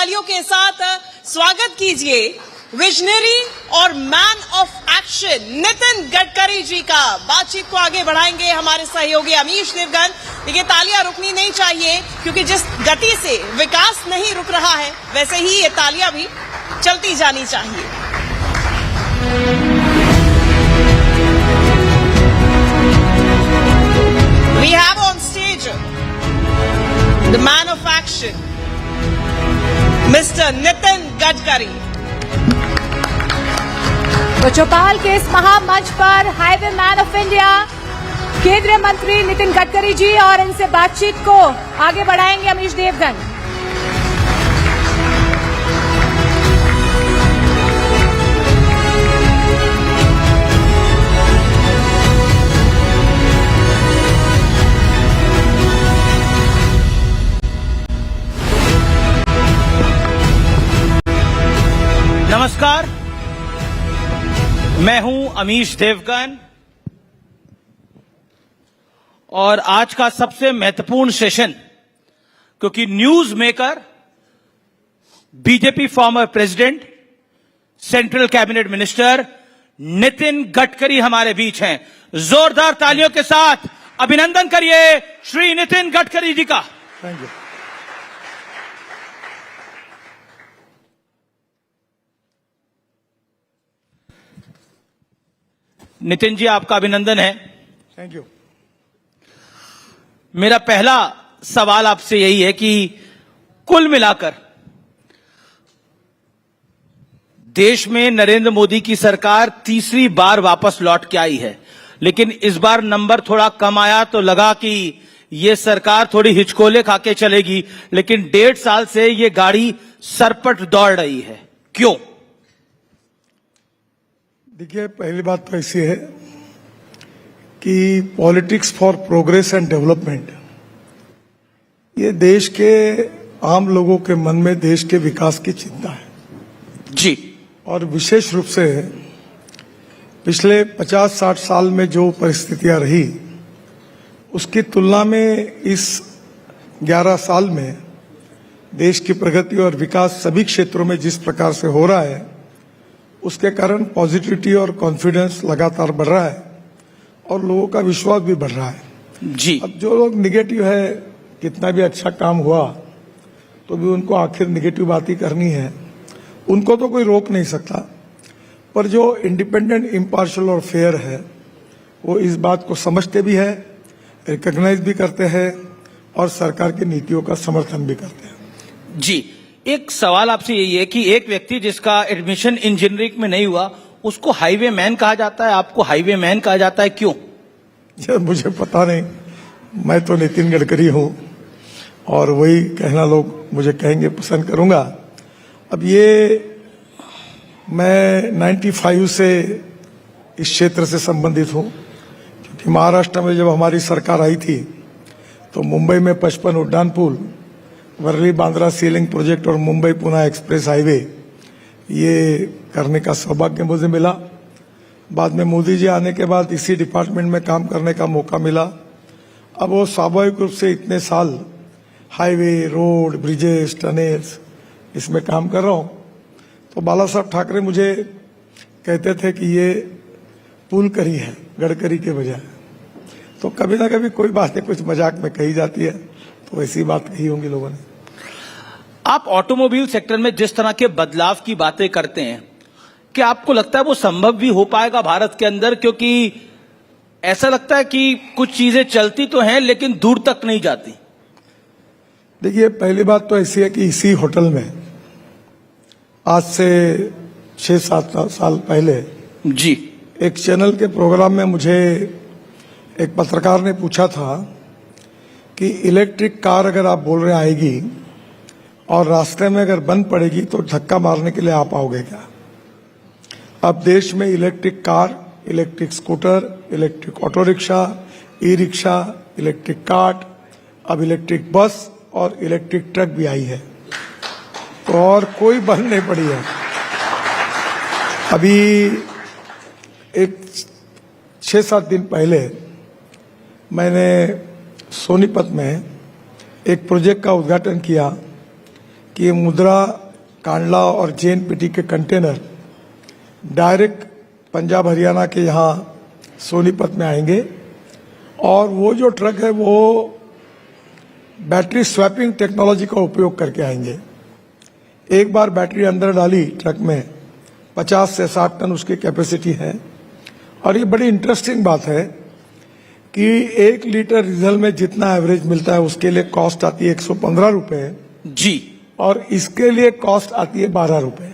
तालियों के साथ स्वागत कीजिए विजनरी और man of action Nitin Gadkari ji का। बातचीत को आगे बढ़ाएंगे हमारे सहयोगी अमीश देवगन। देखिए, तालियां रुकनी नहीं चाहिए क्योंकि जिस गति से विकास नहीं रुक रहा है वैसे ही ये तालियां भी चलती जानी चाहिए। We have on stage the man of action, Mr. Nitin Gadkari. तो चौपाल के इस महामंच पर हाईवे मैन ऑफ इंडिया केंद्रीय मंत्री नितिन गडकरी जी और इनसे बातचीत को आगे बढ़ाएंगे अमीश देवगन। नमस्कार, मैं हूं अमीश देवगन और आज का सबसे महत्वपूर्ण सेशन, क्योंकि news maker BJP former president central cabinet minister Nitin Gadkari हमारे बीच हैं। जोरदार तालियों के साथ अभिनंदन करिए श्री नितिन गडकरी जी का। Thank you. नितिन जी, आपका अभिनंदन है। Thank you. मेरा पहला सवाल आपसे यही है कि कुल मिलाकर देश में नरेंद्र मोदी की सरकार तीसरी बार वापस लौट के आई है, लेकिन इस बार नंबर थोड़ा कम आया तो लगा कि ये सरकार थोड़ी हिचकोले खा के चलेगी, लेकिन 1.5 साल से ये गाड़ी सरपट दौड़ रही है। क्यों? देखिए, पहली बात तो ऐसी है कि politics for progress and development, ये देश के आम लोगों के मन में देश के विकास की चिंता है जी। और विशेष रूप से पिछले 50-60 साल में जो परिस्थितियां रही उसकी तुलना में इस 11 साल में देश की प्रगति और विकास सभी क्षेत्रों में जिस प्रकार से हो रहा है, उसके कारण पॉजिटिविटी और कॉन्फिडेंस लगातार बढ़ रहा है और लोगों का विश्वास भी बढ़ रहा है जी। अब जो लोग निगेटिव है, कितना भी अच्छा काम हुआ तो भी उनको आखिर निगेटिव बात ही करनी है, उनको तो कोई रोक नहीं सकता। पर जो इंडिपेंडेंट, इम्पार्शियल और फेयर है वो इस बात को समझते भी है, रिकॉग्नाइज भी करते हैं और सरकार की नीतियों का समर्थन भी करते हैं। जी, एक सवाल आपसे यही है कि एक व्यक्ति जिसका एडमिशन इंजीनियरिंग में नहीं हुआ उसको हाईवे मैन कहा जाता है, आपको हाईवे मैन कहा जाता है, क्यों? ये मुझे पता नहीं, मैं तो नितिन गडकरी हूं और वही कहना लोग मुझे कहेंगे पसंद करूंगा। अब ये मैं 95 से इस क्षेत्र से संबंधित हूं, क्योंकि महाराष्ट्र में जब हमारी सरकार आई थी तो मुंबई में 55 उड्डान पुल, वर्ली बांद्रा सीलिंग प्रोजेक्ट और मुंबई पुणे एक्सप्रेस हाईवे ये करने का सौभाग्य मुझे मिला। बाद में मोदी जी आने के बाद इसी डिपार्टमेंट में काम करने का मौका मिला। अब वो स्वाभाविक रूप से इतने साल हाईवे, रोड, ब्रिजेस, टनल्स इसमें काम कर रहा हूं, तो बाला साहब ठाकरे मुझे कहते थे कि ये पुल करी है गडकरी के बजाय। तो कभी ना कभी कोई बातें कुछ मजाक में कही जाती है, तो ऐसी बात कही होंगी लोगों ने। आप ऑटोमोबाइल सेक्टर में जिस तरह के बदलाव की बातें करते हैं, क्या आपको लगता है वो संभव भी हो पाएगा भारत के अंदर? क्योंकि ऐसा लगता है कि कुछ चीजें चलती तो हैं लेकिन दूर तक नहीं जाती। देखिए, पहली बात तो ऐसी है कि इसी होटल में आज से 6-7 साल पहले जी एक चैनल के प्रोग्राम में मुझे एक पत्रकार ने पूछा था कि इलेक्ट्रिक कार अगर आप बोल रहे आएगी और रास्ते में अगर बंद पड़ेगी तो धक्का मारने के लिए आप आओगे क्या? अब देश में electric car, electric scooter, electric auto rickshaw, e rickshaw, electric cart, अब इलेक्ट्रिक बस और इलेक्ट्रिक ट्रक भी आई है, तो और कोई बंद नहीं पड़ी है। अभी एक 6-7 दिन पहले मैंने सोनीपत में एक प्रोजेक्ट का उद्घाटन किया कि मुद्रा, कांडला और जेएनपीटी के कंटेनर डायरेक्ट पंजाब हरियाणा के यहाँ सोनीपत में आएंगे और वो जो ट्रक है वो बैटरी स्वैपिंग टेक्नोलॉजी का उपयोग करके आएंगे। एक बार बैटरी अंदर डाली ट्रक में 50 से 60 टन उसकी कैपेसिटी है। और ये बड़ी इंटरेस्टिंग बात है कि 1 लीटर डीजल में जितना एवरेज मिलता है उसके लिए कॉस्ट आती है 115 रुपए जी, और इसके लिए कॉस्ट आती है 12 रुपए।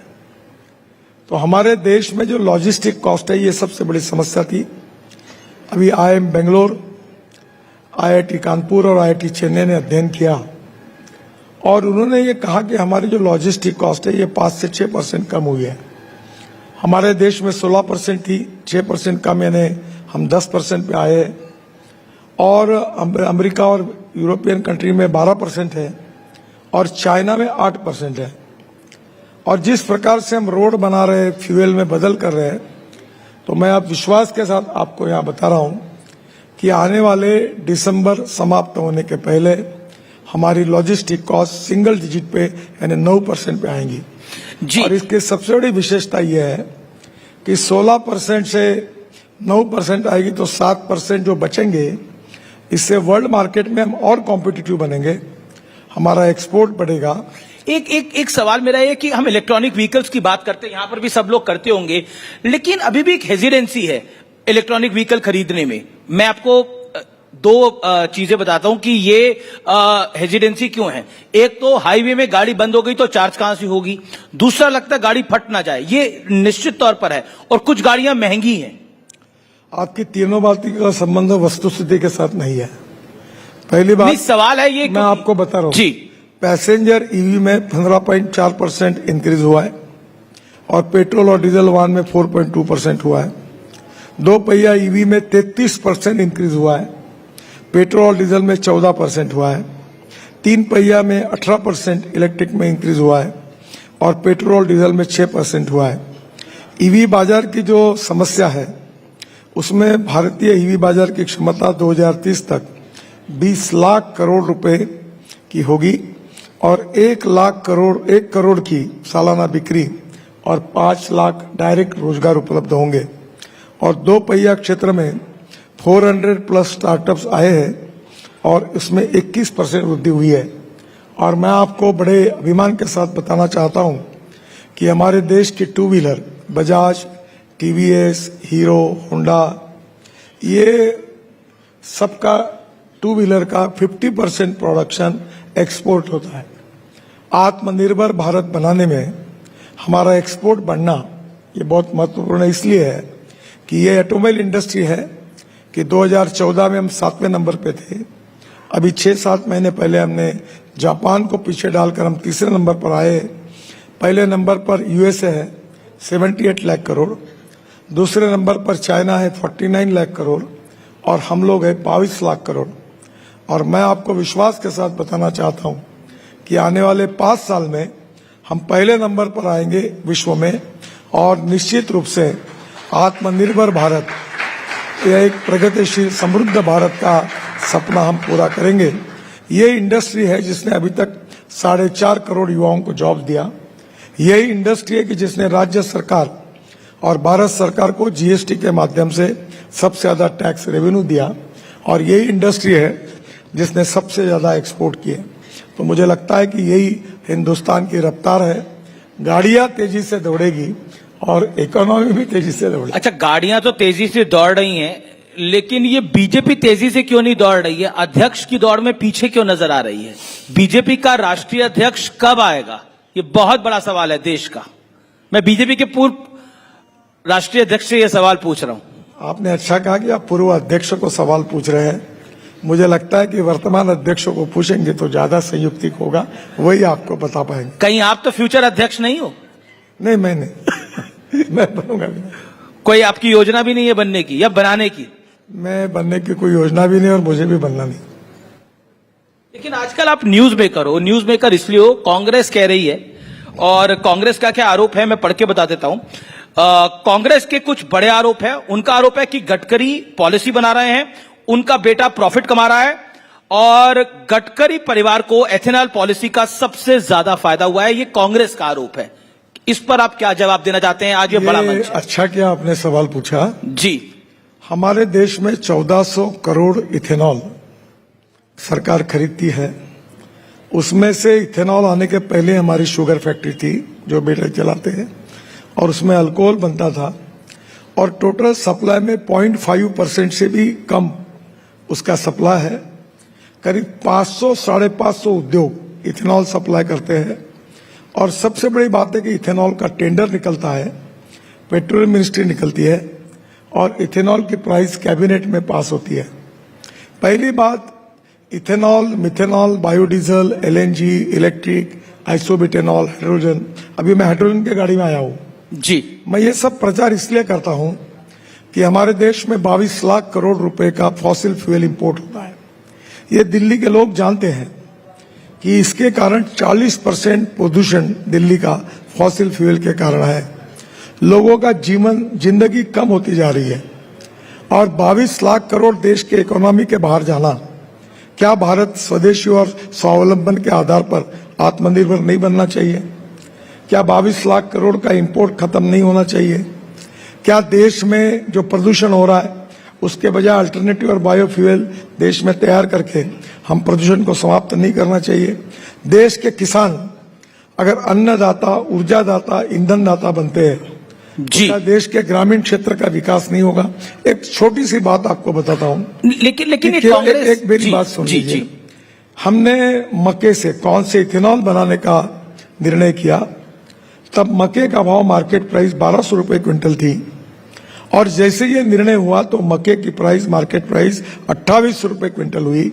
तो हमारे देश में जो लॉजिस्टिक कॉस्ट है ये सबसे बड़ी समस्या थी। अभी IIM बेंगलोर, IIT कानपुर और IIT चेन्नई ने अध्ययन किया और उन्होंने ये कहा कि हमारी जो लॉजिस्टिक कॉस्ट है ये 5 से 6% कम हुई है। हमारे देश में 16% थी, 6% कम, यानी हम 10% पे आए। और अमेरिका और यूरोपियन कंट्री में 12% है और चाइना में 8% है। और जिस प्रकार से हम रोड बना रहे हैं, फ्यूल में बदल कर रहे हैं, तो मैं अब विश्वास के साथ आपको यहाँ बता रहा हूँ कि आने वाले दिसंबर समाप्त होने के पहले हमारी लॉजिस्टिक कॉस्ट सिंगल डिजिट पे यानी 9% पे आएंगी जी। और इसकी सबसे बड़ी विशेषता यह है कि 16% से 9% आएगी तो 7% जो बचेंगे, इससे वर्ल्ड मार्केट में हम और कॉम्पिटिटिव बनेंगे, हमारा एक्सपोर्ट बढ़ेगा। एक सवाल मेरा ये कि हम इलेक्ट्रॉनिक व्हीकल्स की बात करते हैं, यहां पर भी सब लोग करते होंगे, लेकिन अभी भी एक हेजिडेंसी है इलेक्ट्रॉनिक व्हीकल खरीदने में। मैं आपको दो चीजें बताता हूं कि ये हेजिडेंसी क्यों है। एक तो हाईवे में गाड़ी बंद हो गई तो चार्ज कहां से होगी, दूसरा लगता है गाड़ी फट ना जाए, ये निश्चित तौर पर है, और कुछ गाड़ियां महंगी हैं। आपकी तीनों बातों का संबंध वस्तुस्थिति के साथ नहीं है। पहली बात, सवाल है ये, मैं आपको बता रहा हूं जी, पैसेंजर ईवी में 15.4% इंक्रीज हुआ है और पेट्रोल और डीजल वाहन में 4.2% हुआ है। 2 पहिया ईवी में 33% इंक्रीज हुआ है, पेट्रोल और डीजल में 14% हुआ है। 3 पहिया में 18% इलेक्ट्रिक में इंक्रीज हुआ है और पेट्रोल और डीजल में 6% हुआ है। ईवी बाजार की जो समस्या है उसमें भारतीय ईवी बाजार की क्षमता 2030 तक 20 लाख करोड़ रुपए की होगी और 1 करोड़ की सालाना बिक्री और 5 लाख डायरेक्ट रोजगार उपलब्ध होंगे। और 2 पहिया क्षेत्र में 400 प्लस स्टार्टअप्स आए हैं और इसमें 21% वृद्धि हुई है। और मैं आपको बड़े अभिमान के साथ बताना चाहता हूं कि हमारे देश की 2 wheeler Bajaj, TVS, hero, Honda, ये सबका 2 व्हीलर का 50% प्रोडक्शन एक्सपोर्ट होता है। आत्मनिर्भर भारत बनाने में हमारा एक्सपोर्ट बढ़ना ये बहुत महत्वपूर्ण इसलिए है कि ये ऑटोमोबाइल इंडस्ट्री है कि 2014 में हम 7वें नंबर पे थे, अभी 6-7 महीने पहले हमने जापान को पीछे डालकर हम 3रे नंबर पर आए। पहले नंबर पर यूएसए है 78 लाख करोड़, दूसरे नंबर पर चाइना है 49 लाख करोड़ और हम लोग है 22 लाख करोड़। और मैं आपको विश्वास के साथ बताना चाहता हूं कि आने वाले 5 साल में हम पहले नंबर पर आएंगे विश्व में और निश्चित रूप से आत्मनिर्भर भारत, यह एक प्रगतिशील समृद्ध भारत का सपना हम पूरा करेंगे। ये इंडस्ट्री है जिसने अभी तक 4.5 करोड़ युवाओं को जॉब दिया। यही इंडस्ट्री है कि जिसने राज्य सरकार और भारत सरकार को जीएसटी के माध्यम से सबसे ज्यादा टैक्स रेवेन्यू दिया और यही इंडस्ट्री है जिसने सबसे ज्यादा एक्सपोर्ट किए। तो मुझे लगता है कि यही हिंदुस्तान की रफ्तार है। गाड़ियां तेजी से दौड़ेगी और इकोनॉमी भी तेजी से दौड़ेगी। अच्छा, गाड़ियां तो तेजी से दौड़ रही हैं, लेकिन ये बीजेपी तेजी से क्यों नहीं दौड़ रही है? अध्यक्ष की दौड़ में पीछे क्यों नजर आ रही है? बीजेपी का राष्ट्रीय अध्यक्ष कब आएगा? ये बहुत बड़ा सवाल है देश का। मैं बीजेपी के पूर्व राष्ट्रीय अध्यक्ष से यह सवाल पूछ रहा हूं। आपने अच्छा कहा कि आप पूर्व अध्यक्ष को सवाल पूछ रहे हैं। मुझे लगता है कि वर्तमान अध्यक्षों को पूछेंगे तो ज्यादा संयुक्तिक होगा, वही आपको बता पाएंगे। कहीं आप तो फ्यूचर अध्यक्ष नहीं हो? नहीं, मैं नहीं मैं बनूंगा भी नहीं। कोई आपकी योजना भी नहीं है बनने की या बनाने की? मैं बनने की कोई योजना भी नहीं और मुझे भी बनना नहीं। लेकिन आजकल आप न्यूज मेकर हो। न्यूज मेकर इसलिए हो, कांग्रेस कह रही है, और कांग्रेस का क्या आरोप है मैं पढ़ के बता देता हूं। कांग्रेस के कुछ बड़े आरोप है। उनका आरोप है कि गडकरी पॉलिसी बना रहे हैं, उनका बेटा प्रॉफिट कमा रहा है और गडकरी परिवार को एथेनॉल पॉलिसी का सबसे ज्यादा फायदा हुआ है, ये कांग्रेस का आरोप है। इस पर आप क्या जवाब देना चाहते हैं? आज ये बड़ा मंच है। अच्छा किया आपने सवाल पूछा। जी, हमारे देश में 1400 करोड़ इथेनॉल सरकार खरीदती है। उसमें से इथेनॉल आने के पहले हमारी शुगर फैक्ट्री थी जो बेटे चलाते हैं, और उसमें अल्कोहल बनता था, और टोटल सप्लाई में 0.5% से भी कम उसका सप्लाई है। करीब 500-550 उद्योग इथेनॉल सप्लाई करते हैं। और सबसे बड़ी बात है कि इथेनॉल का टेंडर निकलता है, पेट्रोलियम मिनिस्ट्री निकलती है, और इथेनॉल की प्राइस कैबिनेट में पास होती है। पहली बात, ethanol, methanol, biodiesel, LNG, electric, isobutanol, hydrogen. अभी मैं हाइड्रोजन की गाड़ी में आया हूं जी। मैं ये सब प्रचार इसलिए करता हूं कि हमारे देश में 22 लाख करोड़ रुपए का फॉसिल फ्यूल इंपोर्ट होता है। ये दिल्ली के लोग जानते हैं कि इसके कारण 40% प्रदूषण दिल्ली का फॉसिल फ्यूल के कारण है। लोगों का जिंदगी कम होती जा रही है, और 22 लाख करोड़ देश के इकोनॉमी के बाहर जाना, क्या भारत स्वदेशी और स्वावलंबन के आधार पर आत्मनिर्भर नहीं बनना चाहिए? क्या 22 लाख करोड़ का इंपोर्ट खत्म नहीं होना चाहिए? क्या देश में जो प्रदूषण हो रहा है उसके बजाय अल्टरनेटिव और बायोफ्यूल देश में तैयार करके हम प्रदूषण को समाप्त नहीं करना चाहिए? देश के किसान अगर अन्नदाता, ऊर्जादाता, ईंधनदाता बनते हैं जी, तो देश के ग्रामीण क्षेत्र का विकास नहीं होगा। एक छोटी सी बात आपको बताता हूं, लेकिन ये कांग्रेस, एक मेरी बात सुन लीजिए। हमने मक्के से कौन से इथेनॉल बनाने का निर्णय किया, तब मक्के का भाव मार्केट प्राइस 1200 रुपए क्विंटल थी, और जैसे ये निर्णय हुआ तो मक्के की प्राइस, मार्केट प्राइस 2800 रुपए क्विंटल हुई।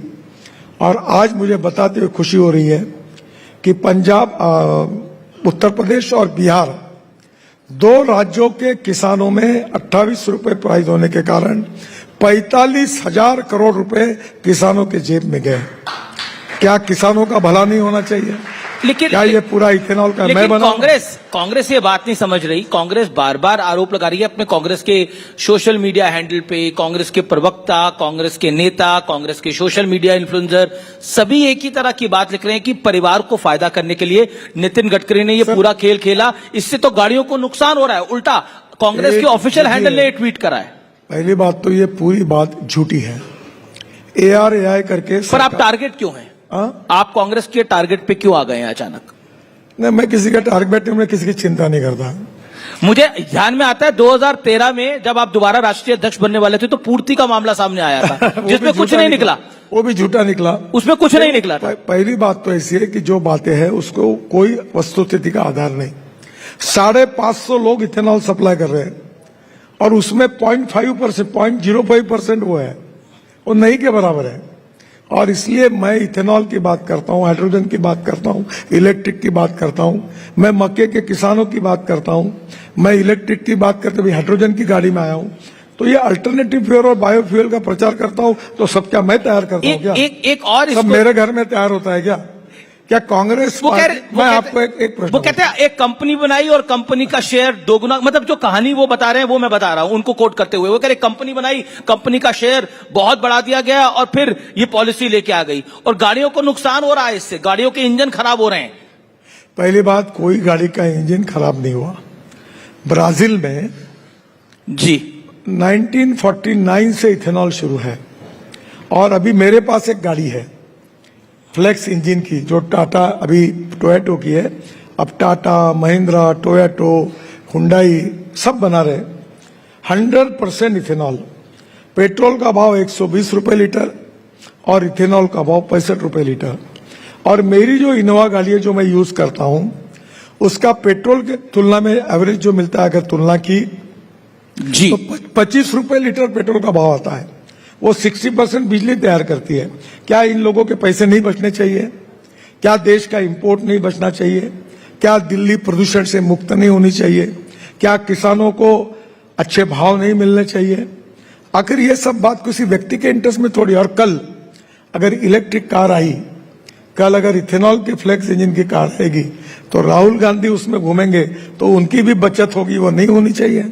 और आज मुझे बताते हुए खुशी हो रही है कि पंजाब, उत्तर प्रदेश और बिहार, दो राज्यों के किसानों में 2800 रुपए प्राइस होने के कारण 45,000 करोड़ रुपए किसानों के जेब में गए। क्या किसानों का भला नहीं होना चाहिए? लेकिन क्या ये पूरा इथेनॉल का मैं बना? कांग्रेस ये बात नहीं समझ रही। कांग्रेस बार बार आरोप लगा रही है अपने कांग्रेस के सोशल मीडिया हैंडल पे, कांग्रेस के प्रवक्ता, कांग्रेस के नेता, कांग्रेस के सोशल मीडिया इन्फ्लुएंसर सभी एक ही तरह की बात लिख रहे हैं कि परिवार को फायदा करने के लिए नितिन गडकरी ने ये पूरा खेल खेला। इससे तो गाड़ियों को नुकसान हो रहा है। उल्टा कांग्रेस के ऑफिशियल हैंडल ने ट्वीट करा है। पहली बात तो ये पूरी बात झूठी है। ARAI करके पर आप टारगेट क्यों हैं? आप कांग्रेस के टारगेट पे क्यों आ गए हैं अचानक? नहीं, मैं किसी का टारगेट में किसी की चिंता नहीं करता। मुझे ध्यान में आता है 2013 में जब आप दोबारा राष्ट्रीय अध्यक्ष बनने वाले थे तो पूर्ति का मामला सामने आया था जिसमें कुछ नहीं निकला। वो भी झूठा निकला, उसमें कुछ नहीं निकला था। पहली बात तो ऐसी है कि जो बातें हैं उसको कोई वस्तुस्थिति का आधार नहीं। 550 लोग इथेनॉल सप्लाई कर रहे हैं, और उसमें 0.5%, 0.05% वो है, वो नहीं के बराबर है। और इसलिए मैं इथेनॉल की बात करता हूं, हाइड्रोजन की बात करता हूं, इलेक्ट्रिक की बात करता हूं, मैं मक्के के किसानों की बात करता हूं, मैं इलेक्ट्रिक की बात करते हुए हाइड्रोजन की गाड़ी में आया हूं। तो ये अल्टरनेटिव फ्यूल और बायोफ्यूल का प्रचार करता हूं, तो सब क्या मैं तैयार करता हूं क्या? एक और सब मेरे घर में तैयार होता है क्या कांग्रेस? मैं आपको एक प्रश्न, वो कहते हैं एक कंपनी बनाई और कंपनी का शेयर दोगुना, मतलब जो कहानी वो बता रहे हैं वो मैं बता रहा हूं उनको कोट करते हुए। वो कह रहे कंपनी बनाई, कंपनी का शेयर बहुत बढ़ा दिया गया और फिर ये पॉलिसी लेके आ गई, और गाड़ियों को नुकसान हो रहा है इससे, गाड़ियों के इंजन खराब हो रहे हैं। पहली बात, कोई गाड़ी का इंजन खराब नहीं हुआ। ब्राजील में जी 1949 से इथेनॉल शुरू है, और अभी मेरे पास एक गाड़ी है फ्लेक्स इंजन की, जो टाटा, अभी टोयोटो की है, अब टाटा, महिंद्रा, टोयोटो, हुंडई सब बना रहे। 100% इथेनॉल। पेट्रोल का भाव 120 रुपए लीटर और इथेनॉल का भाव 65 रुपए लीटर। और मेरी जो इनोवा गाड़ी है जो मैं यूज करता हूं, उसका पेट्रोल के तुलना में एवरेज जो मिलता है, अगर तुलना की जी, तो 25 रुपए लीटर पेट्रोल का भाव आता है। वो 60% बिजली तैयार करती है। क्या इन लोगों के पैसे नहीं बचने चाहिए? क्या देश का इंपोर्ट नहीं बचना चाहिए? क्या दिल्ली प्रदूषण से मुक्त नहीं होनी चाहिए? क्या किसानों को अच्छे भाव नहीं मिलने चाहिए? आखिर ये सब बात किसी व्यक्ति के इंटरेस्ट में थोड़ी। और कल अगर इलेक्ट्रिक कार आई, कल अगर इथेनॉल के फ्लेक्स इंजन की कार आएगी, तो राहुल गांधी उसमें घूमेंगे तो उनकी भी बचत होगी, वो नहीं होनी चाहिए।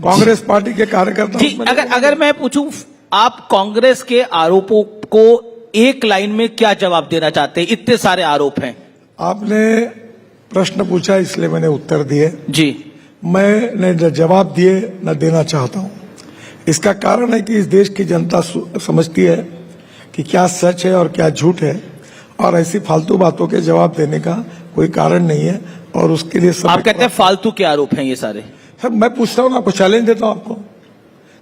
कांग्रेस पार्टी के कार्यकर्ता अगर मैं पूछूं, आप कांग्रेस के आरोपों को एक लाइन में क्या जवाब देना चाहते हैं? इतने सारे आरोप हैं। आपने प्रश्न पूछा इसलिए मैंने उत्तर दिए। जी, मैं न जवाब दिए न देना चाहता हूं। इसका कारण है कि इस देश की जनता समझती है कि क्या सच है और क्या झूठ है, और ऐसी फालतू बातों के जवाब देने का कोई कारण नहीं है। और उसके लिए सब आप कहते हैं फालतू के आरोप हैं ये सारे? सर मैं पूछता हूं ना, आपको चैलेंज देता हूं आपको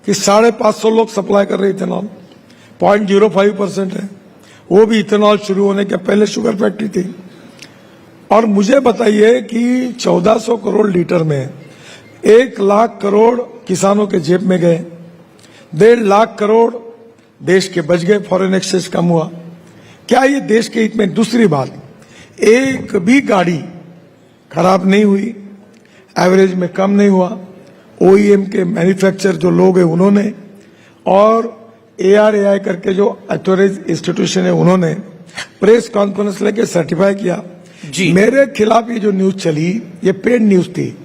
कि 550 लोग सप्लाई कर रहे इथेनॉल, 0.05% है, वो भी इथेनॉल शुरू होने के पहले शुगर फैक्ट्री थी। और मुझे बताइए कि 1400 करोड़ लीटर में 1 लाख करोड़ किसानों के जेब में गए, 1.5 लाख करोड़ देश के बच गए, फॉरेन एक्सचेंज कम हुआ। क्या ये देश के हित में? दूसरी बात, एक भी गाड़ी खराब नहीं हुई, एवरेज में कम नहीं हुआ। ओईएम के मैन्युफैक्चर जो लोग हैं उन्होंने, और ARAI करके जो अथॉराइज इंस्टीट्यूशन है उन्होंने प्रेस कॉन्फ्रेंस लेके सर्टिफाई किया। जी, मेरे खिलाफ ये जो न्यूज चली ये पेड न्यूज थी,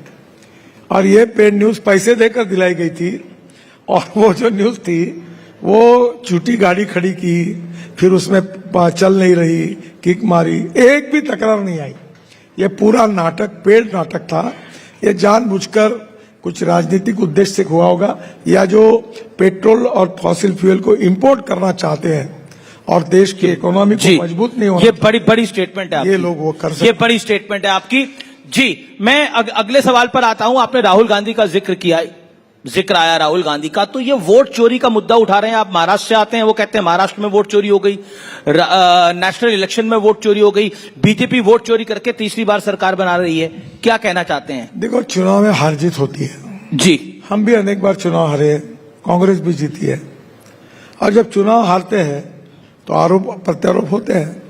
और ये पेड न्यूज पैसे देकर दिलाई गई थी। और वो जो न्यूज थी वो झूठी गाड़ी खड़ी की, फिर उसमें चल नहीं रही, किक मारी, एक भी तकरार नहीं आई। ये पूरा नाटक, पेड नाटक था। ये जानबूझकर कुछ राजनीतिक उद्देश्य से हुआ होगा, या जो पेट्रोल और फॉसिल फ्यूल को इंपोर्ट करना चाहते हैं और देश की इकोनॉमी को मजबूत नहीं होना, ये बड़ी स्टेटमेंट है आपकी। ये लोग वो कर सकते। ये बड़ी स्टेटमेंट है आपकी। जी, मैं अगले सवाल पर आता हूं। आपने राहुल गांधी का जिक्र आया राहुल गांधी का, तो ये वोट चोरी का मुद्दा उठा रहे हैं। आप महाराष्ट्र से आते हैं, वो कहते हैं महाराष्ट्र में वोट चोरी हो गई, नेशनल इलेक्शन में वोट चोरी हो गई, बीजेपी वोट चोरी करके तीसरी बार सरकार बना रही है। क्या कहना चाहते हैं? देखो, चुनाव में हार जीत होती है। जी, हम भी अनेक बार चुनाव हारे हैं, कांग्रेस भी जीती है। और जब चुनाव हारते हैं तो आरोप प्रत्यारोप होते हैं।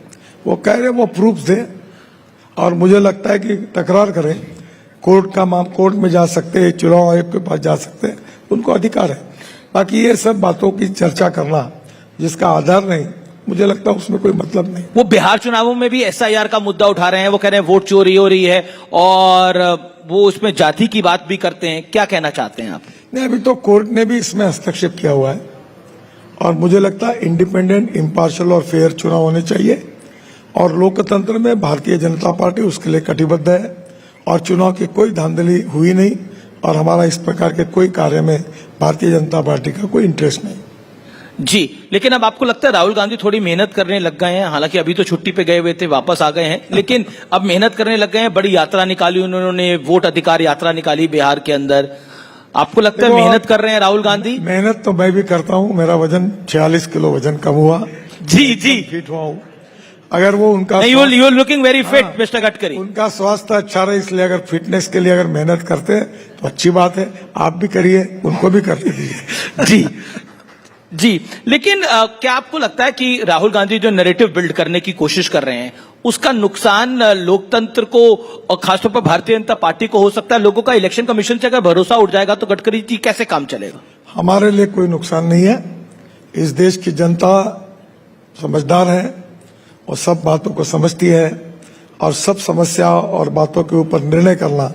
वो कह रहे वो प्रूफ दे, और मुझे लगता है कि तकरार करें, कोर्ट में जा सकते हैं, चुनाव आयोग के पास जा सकते हैं, उनको अधिकार है। बाकी ये सब बातों की चर्चा करना जिसका आधार नहीं, मुझे लगता है उसमें कोई मतलब नहीं। वो बिहार चुनावों में भी SIR का मुद्दा उठा रहे हैं। वो कह रहे हैं वोट चोरी हो रही है, और वो उसमें जाति की बात भी करते हैं। क्या कहना चाहते हैं आप? नहीं, अभी तो कोर्ट ने भी इसमें हस्तक्षेप किया हुआ है, और मुझे लगता है इंडिपेंडेंट, इम्पार्शियल और फेयर चुनाव होने चाहिए। और लोकतंत्र में भारतीय जनता पार्टी उसके लिए कटिबद्ध है, और चुनाव की कोई धांधली हुई नहीं, और हमारा इस प्रकार के कोई कार्य में भारतीय जनता पार्टी का कोई इंटरेस्ट नहीं। जी, लेकिन अब आपको लगता है राहुल गांधी थोड़ी मेहनत करने लग गए हैं? हालांकि अभी तो छुट्टी पे गए हुए थे, वापस आ गए हैं, लेकिन अब मेहनत करने लग गए हैं। बड़ी यात्रा निकाली उन्होंने, वोट अधिकार यात्रा निकाली बिहार के अंदर। आपको लगता है मेहनत कर रहे हैं राहुल गांधी? मेहनत तो मैं भी करता हूं। मेरा वजन 46 किलो वजन कम हुआ। जी, फिट हुआ हूं। अगर वो उनका you are looking very fit mister Gadkari. उनका स्वास्थ्य अच्छा रहे, इसलिए अगर फिटनेस के लिए अगर मेहनत करते हैं तो अच्छी बात है। आप भी करिए, उनको भी करते दीजिए। जी जी, लेकिन क्या आपको लगता है कि राहुल गांधी जो नैरेटिव बिल्ड करने की कोशिश कर रहे हैं, उसका नुकसान लोकतंत्र को और खासतौर पर भारतीय जनता पार्टी को हो सकता है? लोगों का इलेक्शन कमीशन से अगर भरोसा उठ जाएगा तो गडकरी जी कैसे काम चलेगा? हमारे लिए कोई नुकसान नहीं है। इस देश की जनता समझदार है और सब बातों को समझती है, और सब समस्या और बातों के ऊपर निर्णय करना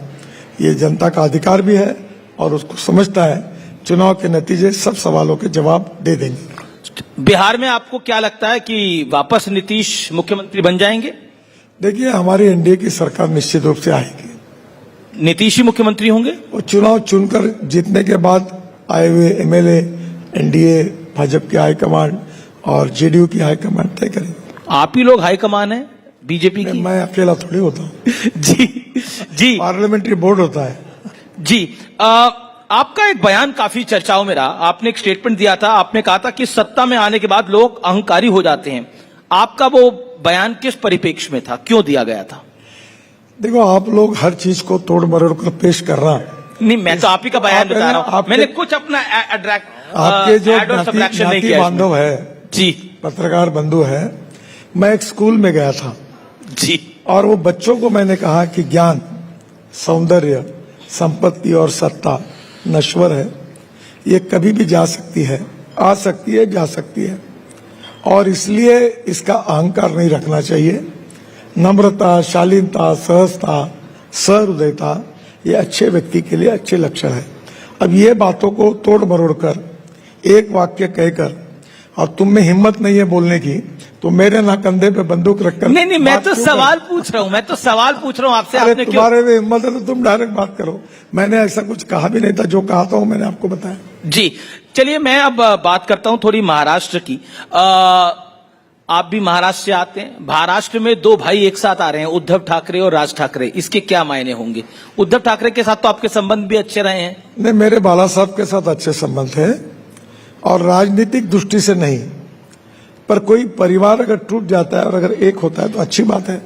ये जनता का अधिकार भी है, और उसको समझता है। चुनाव के नतीजे सब सवालों के जवाब दे देंगे। बिहार में आपको क्या लगता है कि वापस नीतीश मुख्यमंत्री बन जाएंगे? देखिए, हमारी एनडीए की सरकार निश्चित रूप से आएगी। नीतीश ही मुख्यमंत्री होंगे? और चुनाव चुनकर जीतने के बाद आए हुए एमएलए एनडीए, भाजपा की हाईकमांड और जेडीयू की हाईकमांड तय करेंगे। आप ही लोग हाईकमान है बीजेपी की? मैं अकेला थोड़ी होता हूँ। जी, पार्लियामेंट्री बोर्ड होता है। जी, आपका एक बयान काफी चर्चाओं में रहा। आपने एक स्टेटमेंट दिया था, आपने कहा था कि सत्ता में आने के बाद लोग अहंकारी हो जाते हैं। आपका वो बयान किस परिप्रेक्ष्य में था, क्यों दिया गया था? देखो, आप लोग हर चीज को तोड़ मरोड़ कर पेश कर रहा है। नहीं, मैं तो आप ही का बयान बता रहा हूं। मैंने कुछ अपना आपके जो ज्ञाति बांधव है, जी, पत्रकार बंधु है, मैं एक स्कूल में गया था जी, और वो बच्चों को मैंने कहा कि ज्ञान, सौंदर्य, संपत्ति और सत्ता नश्वर है। ये कभी भी जा सकती है, आ सकती है, जा सकती है, और इसलिए इसका अहंकार नहीं रखना चाहिए। नम्रता, शालीनता, सहजता, सहृदयता ये अच्छे व्यक्ति के लिए अच्छे लक्षण है। अब ये बातों को तोड़ मरोड़ कर एक वाक्य कहकर और तुम में हिम्मत नहीं है बोलने की, तो मेरे ना कंधे पे बंदूक रखकर नहीं, मैं बात तो क्यों सवाल पूछ रहा हूं, आपसे। अरे आपने क्यों? तुम्हारे में हिम्मत है तो तुम डायरेक्ट बात करो। मैंने ऐसा कुछ कहा भी नहीं था, जो कहा था वो मैंने आपको बताया। जी, चलिए मैं अब बात करता हूं थोड़ी महाराष्ट्र की। आप भी महाराष्ट्र से आते हैं। महाराष्ट्र में दो भाई एक साथ आ रहे हैं, उद्धव ठाकरे और राज ठाकरे। इसके क्या मायने होंगे? उद्धव ठाकरे के साथ तो आपके संबंध भी अच्छे रहे हैं। नहीं, मेरे बाला साहब के साथ अच्छे संबंध है, और राजनीतिक दृष्टि से नहीं, पर कोई परिवार अगर टूट जाता है और अगर एक होता है तो अच्छी बात है।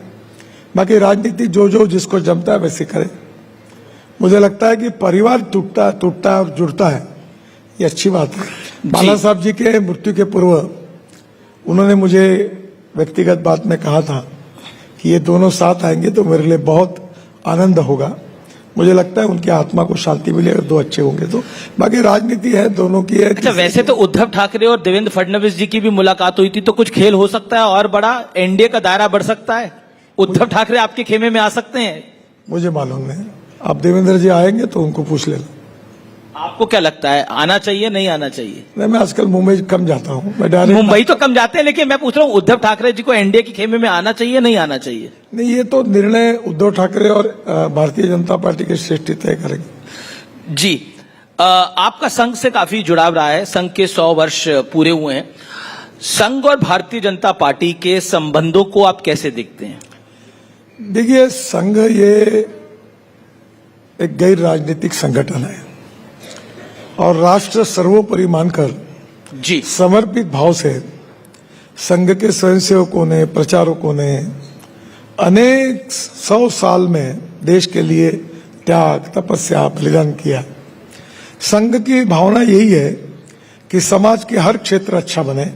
बाकी राजनीति जो जिसको जमता है वैसे करे। मुझे लगता है कि परिवार टूटता है और जुड़ता है, ये अच्छी बात है। बाला साहब जी के मृत्यु के पूर्व उन्होंने मुझे व्यक्तिगत बात में कहा था कि ये दोनों साथ आएंगे तो मेरे लिए बहुत आनंद होगा। मुझे लगता है उनकी आत्मा को शांति मिले अगर दो अच्छे होंगे तो। बाकी राजनीति है, दोनों की है। अच्छा, वैसे तो उद्धव ठाकरे और देवेंद्र फडणवीस जी की भी मुलाकात हुई थी, तो कुछ खेल हो सकता है और बड़ा, एनडीए का दायरा बढ़ सकता है। उद्धव ठाकरे आपके खेमे में आ सकते हैं। मुझे मालूम नहीं, अब देवेंद्र जी आएंगे तो उनको पूछ लेना। आपको क्या लगता है, आना चाहिए नहीं आना चाहिए? नहीं, मैं आजकल मुंबई कम जाता हूँ, मैं डायरेक्ट। मुंबई तो कम जाते हैं, लेकिन मैं पूछ रहा हूँ उद्धव ठाकरे जी को एनडीए के खेमे में आना चाहिए नहीं आना चाहिए? नहीं, ये तो निर्णय उद्धव ठाकरे और भारतीय जनता पार्टी के श्रेष्ठी तय करेंगे। जी, आपका संघ से काफी जुड़ाव रहा है, संघ के 100 वर्ष पूरे हुए हैं। संघ और भारतीय जनता पार्टी के संबंधों को आप कैसे देखते हैं? देखिए, संघ ये एक गैर राजनीतिक संगठन है और राष्ट्र सर्वोपरि मानकर जी समर्पित भाव से संघ के स्वयंसेवकों ने, प्रचारकों ने अनेक 100 साल में देश के लिए त्याग, तपस्या, बलिदान किया। संघ की भावना यही है कि समाज के हर क्षेत्र अच्छा बने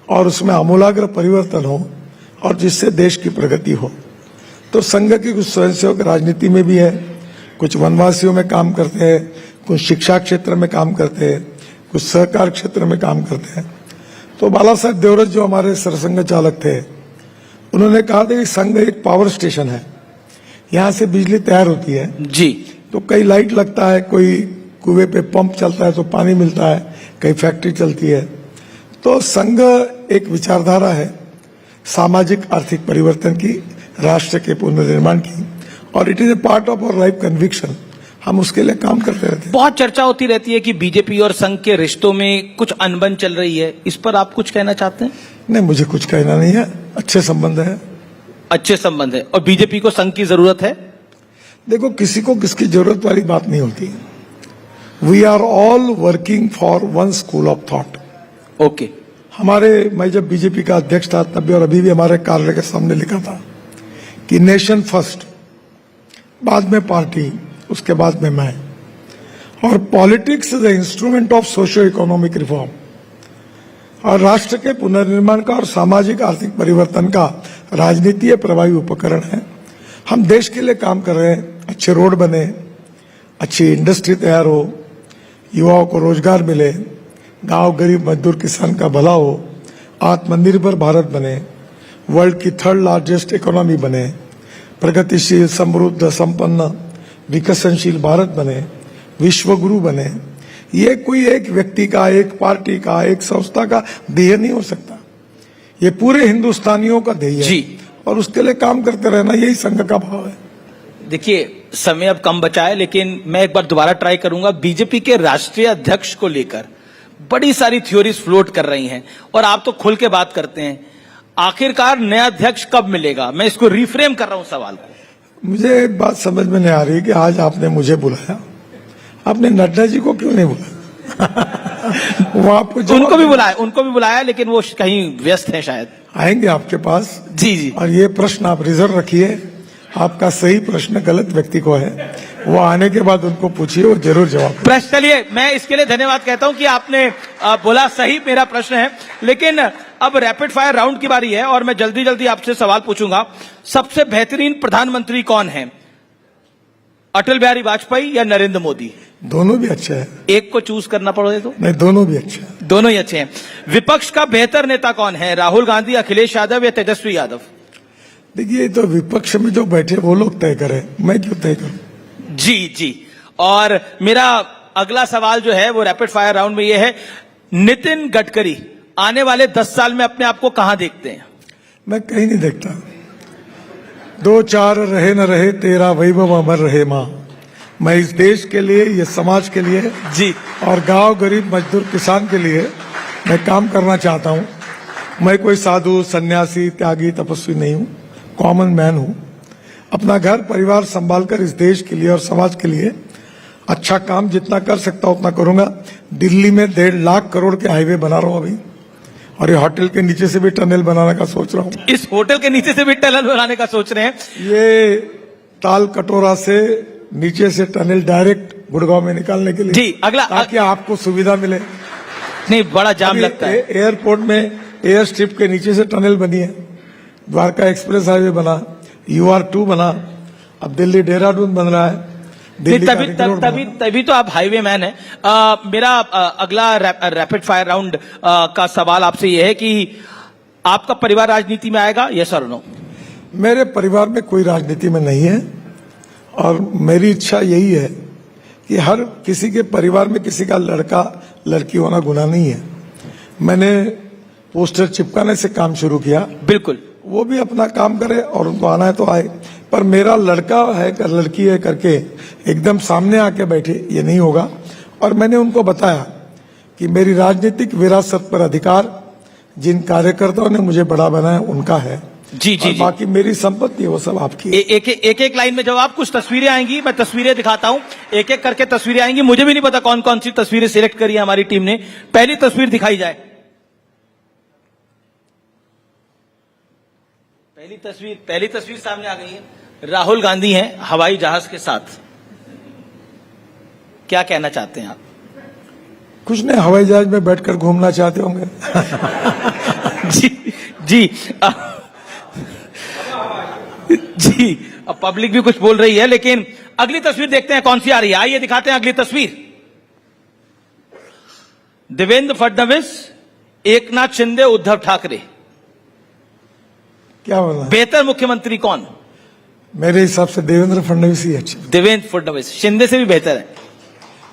और उसमें आमूलाग्र परिवर्तन हो और जिससे देश की प्रगति हो। तो संघ के कुछ स्वयंसेवक राजनीति में भी है, कुछ वनवासियों में काम करते हैं, कुछ शिक्षा क्षेत्र में काम करते हैं, कुछ सहकार क्षेत्र में काम करते हैं। तो बाला साहब देवरत जो हमारे सरसंघ चालक थे, उन्होंने कहा था कि संघ एक पावर स्टेशन है, यहाँ से बिजली तैयार होती है। जी, तो कई लाइट लगता है, कोई कुएं पे पंप चलता है तो पानी मिलता है, कई फैक्ट्री चलती है। तो संघ एक विचारधारा है सामाजिक आर्थिक परिवर्तन की, राष्ट्र के पुनर्निर्माण की, और it is a part of our life conviction. हम उसके लिए काम करते रहते हैं। बहुत चर्चा होती रहती है कि बीजेपी और संघ के रिश्तों में कुछ अनबन चल रही है, इस पर आप कुछ कहना चाहते हैं? नहीं, मुझे कुछ कहना नहीं है, अच्छे संबंध है। अच्छे संबंध है। और बीजेपी को संघ की जरूरत है? देखो, किसी को किसकी जरूरत वाली बात नहीं होती। We are all working for one school of thought. Okay. मैं जब बीजेपी का अध्यक्ष था तब भी और अभी भी हमारे कार्यालय के सामने लिखा था कि नेशन फर्स्ट, बाद में पार्टी, उसके बाद में मैं, और politics is the instrument of socio economic reform. और राष्ट्र के पुनर्निर्माण का और सामाजिक आर्थिक परिवर्तन का राजनीति प्रभावी उपकरण है। हम देश के लिए काम कर रहे हैं, अच्छे रोड बने, अच्छी इंडस्ट्री तैयार हो, युवाओं को रोजगार मिले, गांव गरीब मजदूर किसान का भला हो, आत्मनिर्भर भारत बने, वर्ल्ड की 3rd लार्जेस्ट इकोनॉमी बने, प्रगतिशील, समृद्ध, संपन्न, विकसनशील भारत बने, विश्वगुरु बने। ये कोई एक व्यक्ति का, एक पार्टी का, एक संस्था का ध्येय नहीं हो सकता, ये पूरे हिंदुस्तानियों का ध्येय है और उसके लिए काम करते रहना, यही संघ का भाव है। देखिए, समय अब कम बचा है, लेकिन मैं एक बार दोबारा ट्राई करूंगा। बीजेपी के राष्ट्रीय अध्यक्ष को लेकर बड़ी सारी थ्योरीज फ्लोट कर रही हैं और आप तो खुल के बात करते हैं। आखिरकार नया अध्यक्ष कब मिलेगा? मैं इसको रिफ्रेम कर रहा हूं सवाल को। मुझे एक बात समझ में नहीं आ रही कि आज आपने मुझे बुलाया, आपने नड्डा जी को क्यों नहीं बुलाया? वो आपको उनको भी बुलाया, लेकिन वो कहीं व्यस्त हैं शायद। आएंगे आपके पास। जी। और ये प्रश्न आप रिजर्व रखिए, आपका सही प्रश्न गलत व्यक्ति को है, वो आने के बाद उनको पूछिए, वो जरूर जवाब। प्रश्न, चलिए मैं इसके लिए धन्यवाद कहता हूं कि आपने बोला, सही मेरा प्रश्न है। लेकिन अब रैपिड फायर राउंड की बारी है और मैं जल्दी जल्दी आपसे सवाल पूछूंगा। सबसे बेहतरीन प्रधानमंत्री कौन है, अटल बिहारी वाजपेयी या नरेंद्र मोदी? दोनों भी अच्छे हैं। एक को चूज करना पड़े तो? नहीं, दोनों भी अच्छे हैं। दोनों ही अच्छे हैं। विपक्ष का बेहतर नेता कौन है, राहुल गांधी, अखिलेश यादव या तेजस्वी यादव? देखिए, तो विपक्ष में जो बैठे वो लोग तय करें, मैं क्यों तय करूं? जी। और मेरा अगला सवाल जो है वो रैपिड फायर राउंड में ये है, नितिन गडकरी आने वाले 10 साल में अपने आप को कहां देखते हैं? मैं कहीं नहीं देखता। 2-4 रहे न रहे तेरा वैभव अमर रहे माँ। मैं इस देश के लिए, ये समाज के लिए जी, और गांव गरीब मजदूर किसान के लिए मैं काम करना चाहता हूं। मैं कोई साधु सन्यासी त्यागी तपस्वी नहीं हूं, कॉमन मैन हूं। अपना घर परिवार संभालकर इस देश के लिए और समाज के लिए अच्छा काम जितना कर सकता हूं उतना करूंगा। दिल्ली में 1.5 लाख करोड़ के हाईवे बना रहा हूं अभी, और ये होटल के नीचे से भी टनल बनाने का सोच रहा हूं। इस होटल के नीचे से भी टनल बनाने का सोच रहे हैं? ये ताल कटोरा से नीचे से टनल डायरेक्ट गुड़गांव में निकालने के लिए जी, अगला ताकि आपको सुविधा मिले। नहीं, बड़ा जाम लगता है। एयरपोर्ट में एयर स्ट्रिप के नीचे से टनल बनी है, द्वारका एक्सप्रेस हाईवे बना, UR2 बना, अब दिल्ली देहरादून बन रहा है। तभी तो आप हाईवे मैन है। मेरा अगला रैपिड फायर राउंड का सवाल आपसे यह है कि आपका परिवार राजनीति में आएगा, यस और नो? मेरे परिवार में कोई राजनीति में नहीं है, और मेरी इच्छा यही है कि हर किसी के परिवार में किसी का लड़का लड़की होना गुनाह नहीं है। मैंने पोस्टर चिपकाने से काम शुरू किया, बिल्कुल, वो भी अपना काम करे और उनको आना है तो आए, पर मेरा लड़का है कर लड़की है करके एकदम सामने आके बैठे ये नहीं होगा। और मैंने उनको बताया कि मेरी राजनीतिक विरासत पर अधिकार जिन कार्यकर्ताओं ने मुझे बड़ा बनाया उनका है, जी जी, बाकी मेरी संपत्ति है वो सब आपकी। एक लाइन में जवाब। कुछ तस्वीरें आएंगी, मैं तस्वीरें दिखाता हूं, एक एक करके तस्वीरें आएंगी। मुझे भी नहीं पता कौन कौन सी तस्वीरें सिलेक्ट करी है हमारी टीम ने। पहली तस्वीर दिखाई जाए। पहली तस्वीर सामने आ गई है। राहुल गांधी हैं हवाई जहाज के साथ। क्या कहना चाहते हैं आप? कुछ नहीं, हवाई जहाज में बैठकर घूमना चाहते होंगे। जी जी, अब पब्लिक भी कुछ बोल रही है, लेकिन अगली तस्वीर देखते हैं कौन सी आ रही है। आइए दिखाते हैं अगली तस्वीर। देवेंद्र फडणवीस, एकनाथ शिंदे, उद्धव ठाकरे। क्या बोला? बेहतर मुख्यमंत्री कौन? मेरे हिसाब से देवेंद्र फडणवीस ही अच्छे। देवेंद्र फडणवीस शिंदे से भी बेहतर है?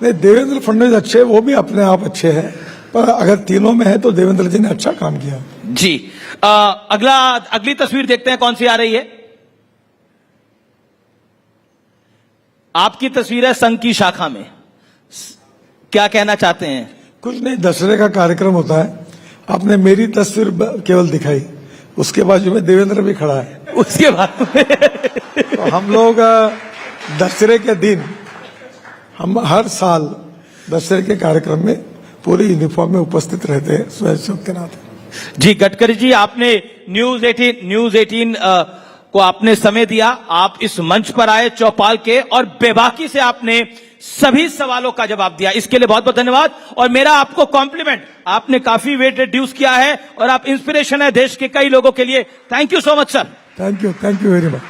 नहीं, देवेंद्र फडणवीस अच्छे, वो भी अपने आप अच्छे हैं, पर अगर तीनों में है तो देवेंद्र जी ने अच्छा काम किया। जी, अगली तस्वीर देखते हैं कौन सी आ रही है। आपकी तस्वीर है संघ की शाखा में। क्या कहना चाहते हैं? कुछ नहीं, दशहरे का कार्यक्रम होता है, आपने मेरी तस्वीर केवल दिखाई, उसके बाजू में देवेंद्र भी खड़ा है, उसके बाद तो हम लोग दशहरे के दिन हम हर साल दशहरे के कार्यक्रम में पूरी यूनिफॉर्म में उपस्थित रहते हैं स्वयं के नाते। जी, गडकरी जी, आपने न्यूज 18 को आपने समय दिया। आप इस मंच पर आए चौपाल के, और बेबाकी से आपने सभी सवालों का जवाब दिया। इसके लिए बहुत बहुत धन्यवाद। और मेरा आपको कॉम्प्लीमेंट, आपने काफी वेट रिड्यूस किया है और आप इंस्पिरेशन है देश के कई लोगों के लिए। Thank you so much sir. Thank you very much.